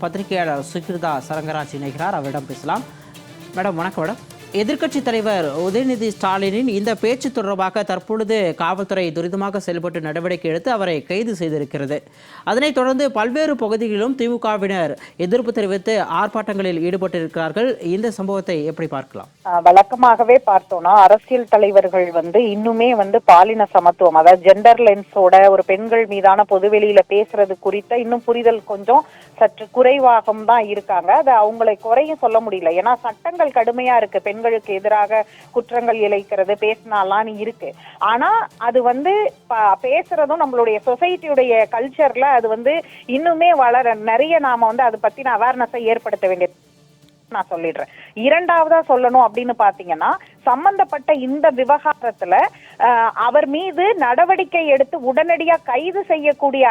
பத்திரிகையாளர் சுகிருதா சரங்கராஜ் இணைகிறார். அவரிடம் பேசலாம். மேடம் வணக்கம். மேடம், எதிர்க்கட்சி தலைவர் உதயநிதி ஸ்டாலினின் இந்த பேச்சு தொடர்பாக தற்பொழுது காவல்துறை துரிதமாக செயல்பட்டு நடவடிக்கை எடுத்து அவரை கைது செய்திருக்கிறது. அதனைத் தொடர்ந்து பல்வேறு பகுதிகளிலும் திமுகவினர் எதிர்ப்பு தெரிவித்து ஆர்ப்பாட்டங்களில் ஈடுபட்டிருக்கிறார்கள். இந்த சம்பவத்தை எப்படி பார்க்கலாம்? வழக்கமாகவே பார்த்தோம்னா அரசியல் தலைவர்கள் இன்னுமே பாலின சமத்துவம், அதாவது ஜெண்டர் லென்ஸோட ஒரு பெண்கள் மீதான பொதுவெளியில பேசுறது குறித்த இன்னும் புரிதல் கொஞ்சம் சற்று குறைவாகவும் தான் இருக்காங்க. அது அவங்களை குறையும் சொல்ல முடியல. ஏன்னா சட்டங்கள் கடுமையா இருக்கு, பெண்களுக்கு எதிராக குற்றங்கள் இழைக்கிறது பேசினாலாம் இருக்கு. ஆனா அது பேசுறதும் நம்மளுடைய சொசைட்டியுடைய கல்ச்சர்ல அது இன்னுமே வளர நிறைய நாம அதை பத்தின அவேர்னஸை ஏற்படுத்த வேண்டியது நான் சொல்லிடுறேன். இரண்டாவதா சொல்லணும் அப்படின்னு பாத்தீங்கன்னா, சம்பந்தப்பட்ட இந்த விவகாரத்துல அவர் மீது நடவடிக்கை எடுத்து உடனடியா கைது செய்யக்கூடிய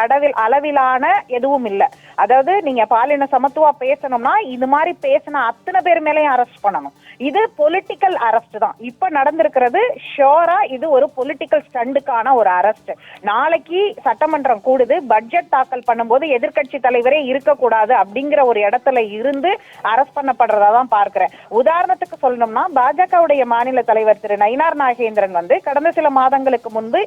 அளவிலான எதுவும் இல்லை. அதாவது நீங்க பாலின சமத்துவா பேசணும்னா இது மாதிரி பேசின அத்தனை பேர் மேலேயும் அரெஸ்ட் பண்ணணும். இது பொலிட்டிக்கல் அரெஸ்ட் தான் இப்ப நடந்திருக்கிறது. ஷோரா இது ஒரு பொலிட்டிக்கல் ஸ்டண்டுக்கான ஒரு அரெஸ்ட். நாளைக்கு சட்டமன்றம் கூடுது, பட்ஜெட் தாக்கல் பண்ணும்போது எதிர்கட்சி தலைவரே இருக்கக்கூடாது அப்படிங்கிற ஒரு இடத்துல இருந்து அரெஸ்ட் பண்ணப்படுறதா தான் பார்க்கிறேன். உதாரணத்துக்கு சொல்லணும்னா, பாஜகவுடைய மாநில தலைவர் திரு நயினார் நாகேந்திரன் கடந்த சில மாதங்களுக்கு முன்பு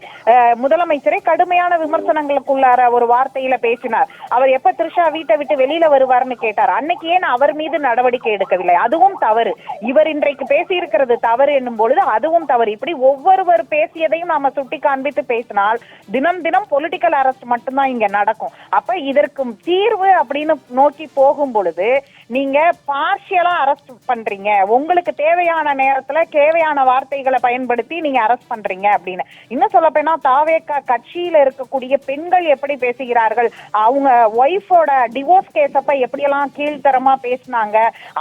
முதலமைச்சரை கடுமையான விமர்சனங்களுக்குள்ளார ஒரு வார்த்தையில பேசினார். அவர் எப்ப த்ரிஷா வீட்டை விட்டு வெளியில வருவார்னு கேட்டார். அன்னைக்கு ஏன் அவர் மீது நடவடிக்கை எடுக்கவில்லை? அதுவும் தவறு. இவர் இன்றைக்கு பேசியிருக்கிறது தவறு என்னும் பொழுது அதுவும் தவறு. இப்படி ஒவ்வொருவர் பேசியதையும் நாம சுட்டி காண்பித்து பேசினால் தினம் தினம் பொலிட்டிக்கல் அரெஸ்ட் மட்டும்தான் இங்க நடக்கும். அப்ப இதற்கு தீர்வு அப்படின்னு நோக்கி போகும் பொழுது நீங்க பார்ஷியலா அரெஸ்ட் பண்றீங்க, உங்களுக்கு தேவையான நேரத்துல தேவையான வார்த்தைகளை பயன்படுத்தி நீங்க அரெஸ்ட் பண்றீங்க அப்படின்னு. இன்னும் சொல்ல போனா தாவேகா கட்சியில இருக்கக்கூடிய பெண்கள் எப்படி பேசுகிறார்கள், அவங்க ஒய்ஃபோட டிவோர்ஸ் கேஸ் அப்ப எப்படியெல்லாம் கீழ்த்தரமா பேசினாங்க,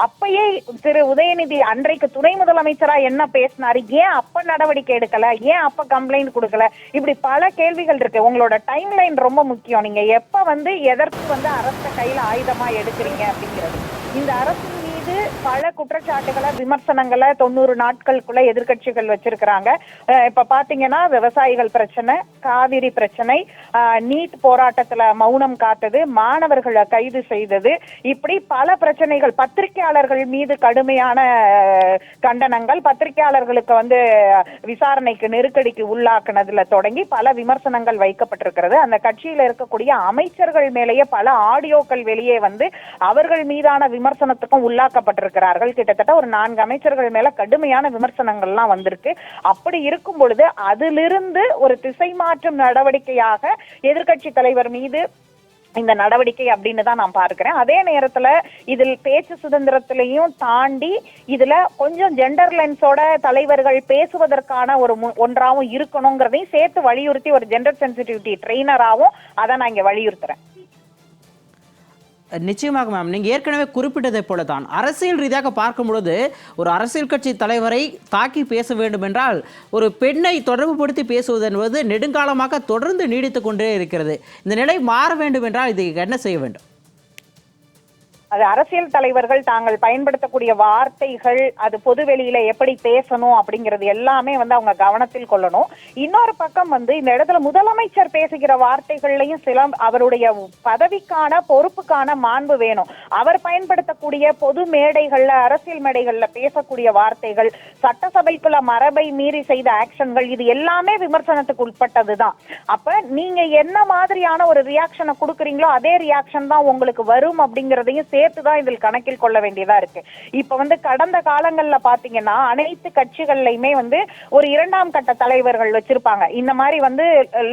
அப்பயே திரு உதயநிதி அன்றைக்கு துணை முதலமைச்சரா என்ன பேசினாரு, ஏன் அப்ப நடவடிக்கை எடுக்கல, ஏன் அப்ப கம்ப்ளைண்ட் கொடுக்கல, இப்படி பல கேள்விகள் இருக்கு. உங்களோட டைம் லைன் ரொம்ப முக்கியம். நீங்க எப்ப எதற்கு அரச கையில ஆயுதமா எடுக்கிறீங்க அப்படிங்கிறது. இந்த அரசின் மீது பல குற்றச்சாட்டுகளை விமர்சனங்களை 90 நாட்களுக்குள்ள எதிர்கட்சிகள் வச்சிருக்கிறாங்க. இப்ப பாத்தீங்கன்னா விவசாயிகள் பிரச்சனை, காவிரி பிரச்சனை, நீட் போராட்டத்துல மௌனம் காத்தது, மாணவர்களை கைது செய்தது, இப்படி பல பிரச்சனைகள், பத்திரிகையாளர்கள் மீது கடுமையான கண்டனங்கள், பத்திரிகையாளர்களுக்கு விசாரணைக்கு நெருக்கடிக்கு உள்ளாக்குனதுல தொடங்கி பல விமர்சனங்கள் வைக்கப்பட்டிருக்கிறது. அந்த கட்சியில இருக்கக்கூடிய அமைச்சர்கள் மேலேயே பல ஆடியோக்கள் வெளியே அவர்கள் மீதான விமர்சனத்துக்கும் உள்ளாக்கப்பட்டிருக்கிறார்கள். கிட்டத்தட்ட ஒரு 4 அமைச்சர்கள் மேல கடுமையான விமர்சனங்கள்லாம் வந்திருக்கு. அப்படி இருக்கும் பொழுது அதிலிருந்து ஒரு திசை மாற்றும் நடவடிக்கையாக எதிர்கட்சி தலைவர் மீது இந்த நடவடிக்கை அப்படின்னு தான் நான் பார்க்கிறேன். அதே நேரத்துல இதில் பேச்சு சுதந்திரத்திலையும் தாண்டி இதுல கொஞ்சம் ஜெண்டர் லென்ஸோட தலைவர்கள் பேசுவதற்கான ஒரு ஒன்றாவும் இருக்கணுங்கிறதையும் சேர்த்து வலியுறுத்தி ஒரு ஜெண்டர் சென்சிட்டிவிட்டி ட்ரெயினராகவும் அதை நான் இங்க வலியுறுத்துறேன். நிச்சயமாக மேம், நீங்கள் ஏற்கனவே குறிப்பிட்டதை போல தான் அரசியல் ரீதியாக பார்க்கும் பொழுது ஒரு அரசியல் கட்சி தலைவரை தாக்கி பேச வேண்டும் என்றால் ஒரு பெண்ணை தொடர்புபடுத்தி பேசுவது என்பது நெடுங்காலமாக தொடர்ந்து நீடித்து கொண்டே இருக்கிறது. இந்த நிலை மாற வேண்டும் என்றால் இதுக்கு என்ன செய்ய வேண்டும்? அது அரசியல் தலைவர்கள் தாங்கள் பயன்படுத்தக்கூடிய வார்த்தைகள், அது பொது வெளியில எப்படி பேசணும் அப்படிங்கிறது எல்லாமே அவங்க கவனத்தில் கொள்ளணும். இன்னொரு பக்கம் இந்த இடத்துல முதலமைச்சர் பேசுகிற வார்த்தைகள்லையும் சில அவருடைய பதவிக்கான பொறுப்புக்கான மாண்பு வேணும். அவர் பயன்படுத்தக்கூடிய பொது மேடைகள்ல, அரசியல் மேடைகள்ல பேசக்கூடிய வார்த்தைகள், சட்டசபைக்குள்ள மரபை மீறி செய்த ஆக்ஷன்கள், இது எல்லாமே விமர்சனத்துக்கு உட்பட்டதுதான். அப்ப நீங்க என்ன மாதிரியான ஒரு ரியாக்ஷனை கொடுக்குறீங்களோ அதே ரியாக்ஷன் தான் உங்களுக்கு வரும் அப்படிங்கிறதையும் சேர்த்துதான் இதில் கணக்கில் கொள்ள வேண்டியதா இருக்கு. இப்ப கடந்த காலங்கள்ல பாத்தீங்கன்னா அனைத்து கட்சிகள்லயுமே ஒரு 2ஆம் கட்ட தலைவர்கள் வச்சிருப்பாங்க. இந்த மாதிரி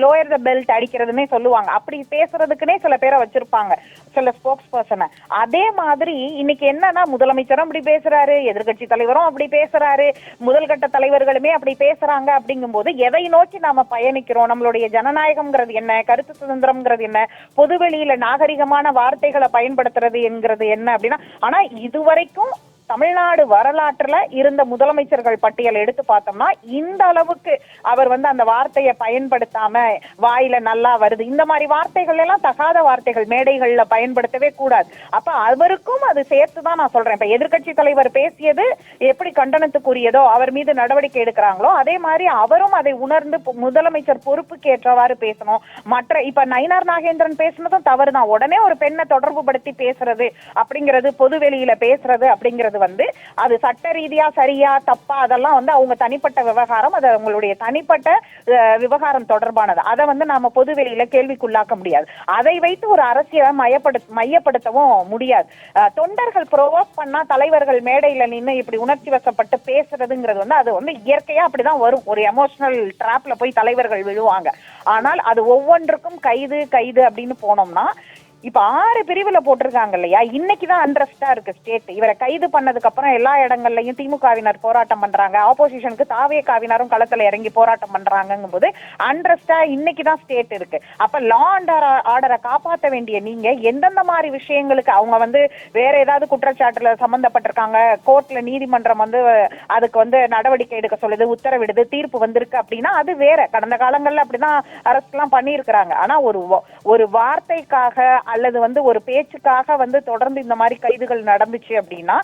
லோயர் த பெல்ட் அடிக்கிறதுன்னே சொல்லுவாங்க. அப்படி பேசுறதுக்குன்னே சில பேரை வச்சிருப்பாங்க, சில ஸ்போக்ஸ் பர்சனை. அதே மாதிரி இன்னைக்கு என்னன்னா முதலமைச்சரும் அப்படி பேசுறாரு, எதிர்கட்சி தலைவரும் அப்படி பேசுறாரு, முதல் கட்ட தலைவர்களுமே அப்படி பேசுறாங்க. அப்படிங்கும் போது எதை நோக்கி நாம பயணிக்கிறோம்? நம்மளுடைய ஜனநாயகம்ங்கிறது என்ன, கருத்து சுதந்திரம்ங்கிறது என்ன, பொதுவெளியில நாகரிகமான வார்த்தைகளை பயன்படுத்துறது என்கிறது என்ன அப்படின்னா, ஆனா இதுவரைக்கும் தமிழ்நாடு வரலாற்றுல இருந்த முதலமைச்சர்கள் பட்டியல் எடுத்து பார்த்தோம்னா இந்த அளவுக்கு அவர் வந்து அந்த வார்த்தையை பயன்படுத்தாம வாயில நல்லா வருது, இந்த மாதிரி வார்த்தைகள் எல்லாம் தகாத வார்த்தைகள் மேடைகள்ல பயன்படுத்தவே கூடாது. அப்ப அவருக்கும் அது சேர்த்துதான் நான் சொல்றேன். இப்ப எதிர்க்கட்சி தலைவர் பேசியது எப்படி கண்டனத்துக்குரியதோ, அவர் மீது நடவடிக்கை எடுக்கிறாங்களோ, அதே மாதிரி அவரும் அதை உணர்ந்து முதலமைச்சர் பொறுப்புக்கு ஏற்றவாறு பேசணும். மற்ற இப்ப நயினார் நாகேந்திரன் பேசுனதும் தவறுதான். உடனே ஒரு பெண்ணை தொடர்பு படுத்தி பேசுறது அப்படிங்கிறது, பொது வெளியில பேசுறது அப்படிங்கிறது வந்து அது சட்ட ரீதியா சரியா தப்பா அதெல்லாம் வந்து அவங்க தனிப்பட்ட விவகாரம், அது அவங்களுடைய தனிப்பட்ட விவகாரம் தொடர்பானது. அதை வந்து நாம பொது வெளியில கேள்விக்குள்ளாக்க முடியாது. அதை வைத்து ஒரு அரசியலை மையப்படுத்தவும் முடியாது. தொண்டர்கள் ப்ரோவோக் பண்ணா தலைவர்கள் மேடையில நின்று இப்படி உணர்ச்சி வசப்பட்டு பேசுறதுங்கிறது வந்து அது வந்து இயற்கையா அப்படிதான் வரும். ஒரு எமோஷனல் டிராப்ல போய் தலைவர்கள் விழுவாங்க. ஆனால் அது ஒவ்வொன்றுக்கும் கைது அப்படின்னு போனோம்னா, இப்ப 6 பிரிவுல போட்டிருக்காங்க இல்லையா, இன்னைக்குதான் அண்ட்ரஸ்டா இருக்கு ஸ்டேட். இவரை கைது பண்ணதுக்கு அப்புறம் எல்லா இடங்கள்லயும் திமுகவினர் போராட்டம் பண்றாங்க, ஆப்போசிஷனுக்கு தாவேகாவினரும் களத்துல இறங்கி போராட்டம் பண்றாங்கும் போது அண்ட்ரஸ்டா இன்னைக்குதான் ஸ்டேட் இருக்கு. அப்ப லா அண்ட் ஆர்டரை காப்பாற்ற வேண்டிய நீங்க எந்தெந்த மாதிரி விஷயங்களுக்கு அவங்க வந்து வேற ஏதாவது குற்றச்சாட்டுல சம்பந்தப்பட்டிருக்காங்க, கோர்ட்ல நீதிமன்றம் வந்து அதுக்கு வந்து நடவடிக்கை எடுக்க சொல்லுது, உத்தரவிடுது, தீர்ப்பு வந்திருக்கு அப்படின்னா அது வேற. கடந்த காலங்கள்ல அப்படிதான் அரசு எல்லாம் பண்ணியிருக்கிறாங்க. ஆனா ஒரு வார்த்தைக்காக அல்லது வந்து ஒரு பேச்சுக்காக வந்து தொடர்ந்து இந்த மாதிரி கைதுகள் நடந்துச்சு அப்படின்னா,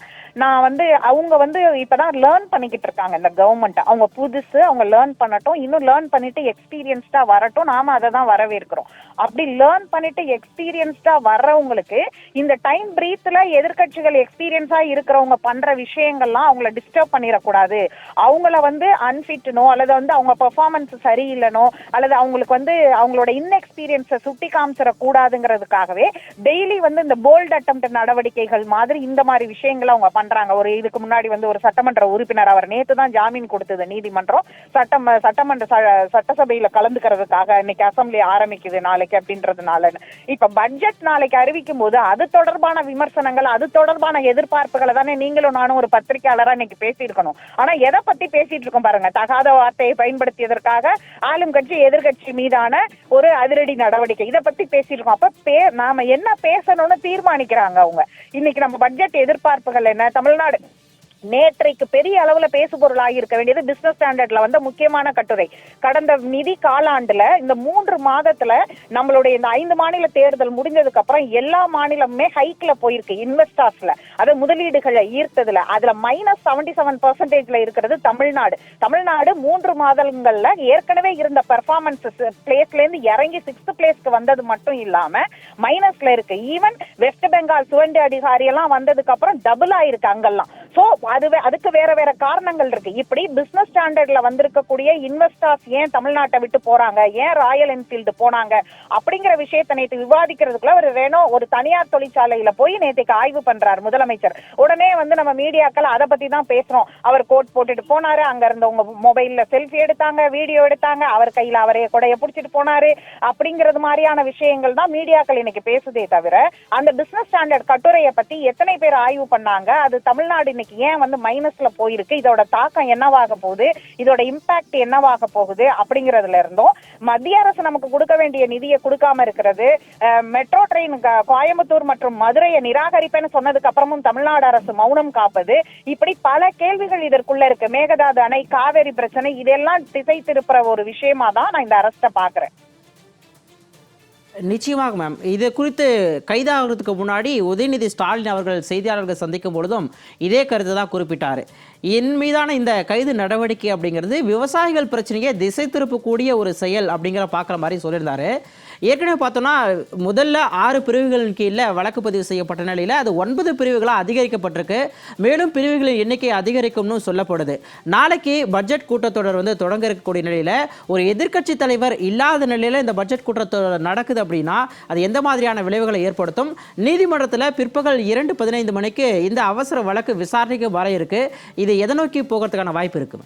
நான் வந்து அவங்க வந்து இப்பதான் லேர்ன் பண்ணிக்கிட்டு இருக்காங்க இந்த கவர்மெண்ட். அவங்க புதுசு, அவங்க லேர்ன் பண்ணட்டும், இன்னும் லேர்ன் பண்ணிட்டு எக்ஸ்பீரியன்ஸ்டா வரட்டும், நாம அதை தான் வரவேற்கிறோம். அப்படி லேர்ன் பண்ணிட்டு எக்ஸ்பீரியன்ஸ்டா வர்றவங்களுக்கு இந்த டைம் பிரீத்ல எதிர்கட்சிகள் எக்ஸ்பீரியன்ஸா இருக்கிறவங்க பண்ற விஷயங்கள்லாம் அவங்கள டிஸ்டர்ப் பண்ணிடக்கூடாது, அவங்கள வந்து அன்ஃபிட்னோ அல்லது வந்து அவங்க பெர்ஃபார்மன்ஸ் சரியில்லைனோ அல்லது அவங்களுக்கு வந்து அவங்களோட இன்எக்ஸ்பீரியன்ஸை சுட்டி காமிச்சிடக்கூடாதுங்கிறதுக்காக டெய்லி வந்து இந்த போல்ட் அட்டெம்ப்ட் நடவடிக்கைகள் மாதிரி இந்த மாதிரி விஷயங்களை அவங்க பண்றாங்க. ஒரு இதுக்கு முன்னாடி வந்து ஒரு சட்டமன்ற உறுப்பினர், அவர் நேத்து தான் ஜாமீன் கொடுத்தது நீதிமன்றம், சட்டசபையில கலந்துக்கிறதுக்காக. இன்னைக்கு அசம்பிளி ஆரம்பிக்குது நாளைக்கு அப்படின்றதுனால இப்ப பட்ஜெட் நாளைக்கு அறிவிக்கும் போது அது தொடர்பான விமர்சனங்கள், அது தொடர்பான எதிர்பார்ப்புகளை தானே நீங்களும் நானும் ஒரு பத்திரிகையாளரா இன்னைக்கு பேசியிருக்கணும். ஆனா எதை பத்தி பேசிட்டு இருக்கோம் பாருங்க, தகாத வார்த்தையை பயன்படுத்தியதற்காக ஆளும் கட்சி எதிர்கட்சி மீதான ஒரு அதிரடி நடவடிக்கை, இதை பத்தி பேசிட்டு இருக்கோம். அப்ப நாம என்ன பேசணும்னு தீர்மானிக்கிறாங்க அவங்க. இன்னைக்கு நம்ம பட்ஜெட் எதிர்பார்ப்புகள் என்ன? தமிழ்நாடு நேற்றைக்கு பெரிய அளவுல பேசு பொருளாகி இருக்க வேண்டியது பிசினஸ் ஸ்டாண்டர்ட்ல வந்த முக்கியமான கட்டுரை. கடந்த நிதி காலாண்டுல இந்த 3 மாதத்துல நம்மளுடைய இந்த 5 மாநில தேர்தல் முடிஞ்சதுக்கு அப்புறம் எல்லா மாநிலமுமே ஹைக்ல போயிருக்கு இன்வெஸ்டர்ஸ்ல, அது முதலீடுகளை ஈர்த்ததுல. அதுல -77% இருக்கிறது தமிழ்நாடு. தமிழ்நாடு 3 மாதங்கள்ல ஏற்கனவே இருந்த பெர்ஃபார்மன்ஸ் பிளேஸ்ல இருந்து இறங்கி 6th பிளேஸ்க்கு வந்தது மட்டும் இல்லாம மைனஸ்ல இருக்கு. ஈவன் வெஸ்ட் பெங்கால் சுவண்டி அதிகாரி எல்லாம் வந்ததுக்கு அப்புறம் டபுள் ஆயிருக்கு அங்கெல்லாம். சோ அதுக்கு வேற காரணங்கள் இருக்கு. இப்படி பிசினஸ் ஸ்டாண்டர்ட்ல வந்திருக்கக்கூடிய இன்வெஸ்டர்ஸ் ஏன் தமிழ்நாட்டை விட்டு போறாங்க, ஏன் ராயல் என்ஃபீல்டு போனாங்க அப்படிங்கிற விஷயத்தை நேற்று விவாதிக்கிறதுக்குள்ள ஒரு ரெனோ ஒரு தனியார் தொழிற்சாலையில போய் நேற்றுக்கு ஆய்வு பண்றாரு முதலமைச்சர். உடனே வந்து நம்ம மீடியாக்கள் அதை பத்தி தான் பேசுறோம். அவர் கோட் போட்டுட்டு போனாரு, அங்க இருந்தவங்க மொபைல்ல செல்ஃபி எடுத்தாங்க, வீடியோ எடுத்தாங்க, அவர் கையில அவரே கொடைய பிடிச்சிட்டு போனாரு அப்படிங்கிறது மாதிரியான விஷயங்கள் தான் மீடியாக்கள் இன்னைக்கு பேசுதே தவிர அந்த பிசினஸ் ஸ்டாண்டர்ட் கட்டுரையை பத்தி எத்தனை பேர் ஆய்வு பண்ணாங்க, அது தமிழ்நாடு இன்னைக்கு ஏன் வந்து மைனஸ்ல போயிருக்கு, இதோட தாக்கம் என்னவாக போகுது, இதோட இம்பாக்ட் என்னவாக போகுது அப்படிங்கறதுல இருந்தும், மத்திய அரசு நமக்கு கொடுக்க வேண்டிய நிதியை கொடுக்காம இருக்கிறது, மெட்ரோ ட்ரெயின் கோயம்புத்தூர் மற்றும் மதுரையை நிராகரிப்பேன்னு சொன்னதுக்கு அப்புறமும் தமிழ்நாடு அரசு மௌனம் காப்பது, இப்படி பல கேள்விகள் இதற்குள்ள இருக்கு. மேகதாது அணை, காவேரி பிரச்சனை, இதெல்லாம் திசை திருப்புற ஒரு விஷயமா தான் நான் இந்த அரசை பாக்குறேன். நிச்சயமாக மேம், இது குறித்து கைதாகிறதுக்கு முன்னாடி உதயநிதி ஸ்டாலின் அவர்கள் செய்தியாளர்கள் சந்திக்கும் பொழுதும் இதே கருத்தை தான் குறிப்பிட்டார். என் மீதான இந்த கைது நடவடிக்கை அப்படிங்கிறது விவசாயிகள் பிரச்சனையை திசை திருப்பக்கூடிய ஒரு செயல் அப்படிங்கிற பார்க்குற மாதிரி சொல்லியிருந்தாரு. ஏற்கனவே பார்த்தோன்னா முதல்ல 6 பிரிவுகளின் கீழே வழக்கு பதிவு செய்யப்பட்ட நிலையில் அது 9 பிரிவுகளாக அதிகரிக்கப்பட்டிருக்கு. மேலும் பிரிவுகளின் எண்ணிக்கை அதிகரிக்கும்னு சொல்லப்படுது. நாளைக்கு பட்ஜெட் கூட்டத்தொடர் வந்து தொடங்க இருக்கக்கூடிய நிலையில் ஒரு எதிர்க்கட்சி தலைவர் இல்லாத நிலையில் இந்த பட்ஜெட் கூட்டத்தொடர் நடக்குது அப்படின்னா அது எந்த மாதிரியான விளைவுகளை ஏற்படுத்தும்? நீதிமன்றத்தில் பிற்பகல் 2:15 மணிக்கு இந்த அவசர வழக்கு விசாரணைக்கு வர இருக்கு. இது எதை நோக்கி போகிறதுக்கான வாய்ப்பு இருக்கு?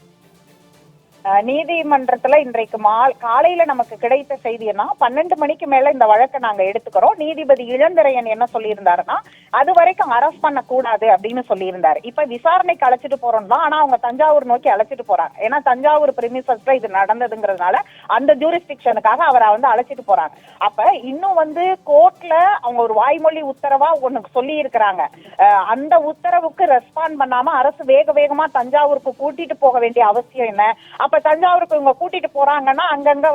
நீதிமன்றத்துல இன்றைக்கு காலையில நமக்கு கிடைத்த செய்தினா 12 மணிக்கு மேல இந்த வழக்கை நாங்க எடுத்துக்கிறோம். நீதிபதி இளந்திரையன் என்ன சொல்லியிருந்தாருன்னா, அது வரைக்கும் அரெஸ்ட் பண்ண கூடாது அப்படின்னு சொல்லியிருந்தாரு. இப்ப விசாரணைக்கு அழைச்சிட்டு போறோம் தான், ஆனா அவங்க தஞ்சாவூர் நோக்கி அழைச்சிட்டு போறாங்க. ஏன்னா தஞ்சாவூர் பிரிமிசஸ்ல இது நடந்ததுங்கிறதுனால அந்த ஜூரிஸ்டிக்ஷனுக்காக அவரை அழைச்சிட்டு போறாங்க. அப்ப இன்னும் கோர்ட்ல அவங்க ஒரு வாய்மொழி உத்தரவா ஒண்ணு சொல்லி இருக்கிறாங்க. அந்த உத்தரவுக்கு ரெஸ்பாண்ட் பண்ணாம அரசு வேக வேகமா தஞ்சாவூருக்கு கூட்டிட்டு போக வேண்டிய அவசியம் என்ன? அப்ப தஞ்சாவூருக்கு இவங்க கூட்டிட்டு போறாங்கன்னா அங்கங்க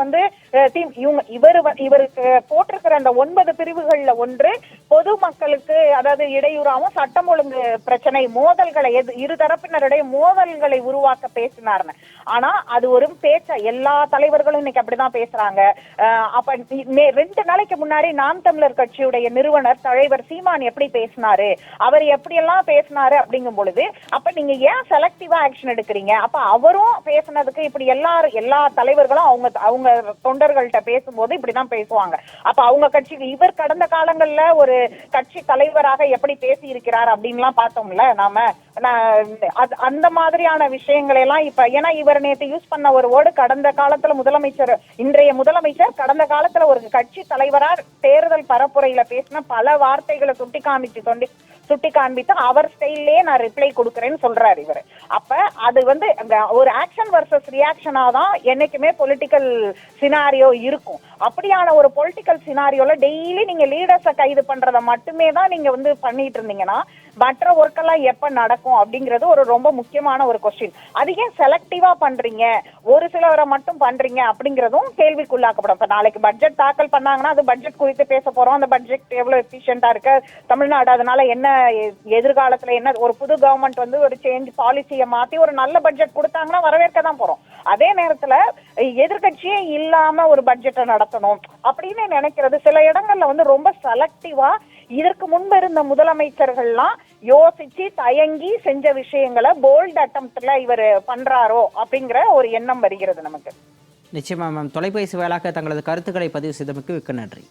இவருக்கு போட்டிருக்கிற அந்த 9 பிரிவுகள்ல ஒன்று பொதுமக்களுக்கு, அதாவது இடையூறாவும் சட்டம் ஒழுங்கு பிரச்சனை மோதல்களை இருதரப்பினருடைய மோதல்களை உருவாக்க பேசினார்னு. ஆனா அது ஒரு பேச்சா எல்லா தலைவர்களும் இன்னைக்கு அப்படிதான் பேசுறாங்க. அப்ப 2 நாளைக்கு முன்னாடி நாம் தமிழர் கட்சியுடைய நிறுவனர் தலைவர் சீமான் எப்படி பேசினாரு, அவர் எப்படி எல்லாம் பேசினாரு அப்படிங்கும் பொழுது அப்ப நீங்க ஏன் செலக்டிவா ஆக்ஷன் எடுக்கிறீங்க? அப்ப அவரும் பேசினதுக்கு இப்படி எல்லா தலைவர்களும் அவங்க தொண்டர்கள்ட்ட பேசும்போது இப்படிதான் பேசுவாங்க. அப்ப அவங்க கட்சிக்கு இவர் கடந்த காலங்கள்ல ஒரு கட்சி தலைவராக எப்படி பேசி இருக்கிறார் அப்படின்லாம் பார்த்தோம்ல நாம. அந்த மாதிரியான விஷயங்களை எல்லாம் இப்ப ஏன்னா இவர் நேற்று யூஸ் பண்ண ஒரு வேர்டு, கடந்த காலத்துல இன்றைய முதலமைச்சர் கடந்த காலத்துல ஒரு கட்சி தலைவரா தேர்தல் பரப்புரையில பேசின பல வார்த்தைகளை சுட்டி காண்பித்து அவர் ஸ்டைல்லே நான் ரிப்ளை கொடுக்கறேன்னு சொல்றாரு இவர். அப்ப அது ஒரு ஆக்ஷன் வர்சஸ் ரியாக்ஷனா தான் என்னைக்குமே பொலிட்டிக்கல் சினாரியோ இருக்கும். அப்படியான ஒரு பொலிட்டிக்கல் சினாரியோல டெய்லி நீங்க லீடர்ஸை கைது பண்றத மட்டுமே தான் நீங்க பண்ணிட்டு இருந்தீங்கன்னா மற்ற ஒர்க் எல்லாம் எப்ப நடக்கும் அப்படிங்கிறது ஒரு ரொம்ப முக்கியமான ஒரு கொஸ்டின். அது ஏன் செலக்டிவா பண்றீங்க, ஒரு சிலவரை மட்டும் பண்றீங்க அப்படிங்கிறதும் கேள்விக்குள்ளாக்கப்படும். இப்ப நாளைக்கு பட்ஜெட் தாக்கல் பண்ணாங்கன்னா அது பட்ஜெட் குறித்து பேச போறோம். அந்த பட்ஜெட் எவ்வளவு எஃபிஷியன்டா இருக்கு தமிழ்நாடு, அதனால என்ன எதிர்காலத்துல என்ன ஒரு புது கவர்மெண்ட் ஒரு சேஞ்ச் பாலிசியை மாத்தி ஒரு நல்ல பட்ஜெட் கொடுத்தாங்கன்னா வரவேற்க தான் போறோம். அதே நேரத்துல எதிர்கட்சியே இல்லாம ஒரு பட்ஜெட்டை நடத்தணும் அப்படின்னு நினைக்கிறது சில இடங்கள்ல ரொம்ப செலக்டிவா இதற்கு முன்பு இருந்த முதலமைச்சர்கள்லாம் யோசிச்சு தயங்கி செஞ்ச விஷயங்களை போல்ட் அட்டம்ப்ட்ல இவர் பண்றாரோ அப்படிங்கிற ஒரு எண்ணம் வருகிறது நமக்கு. நிச்சயமா மேம், தொலைபேசி வாயிலாக தங்களது கருத்துக்களை பதிவு செய்தமைக்கு மிக்க நன்றி.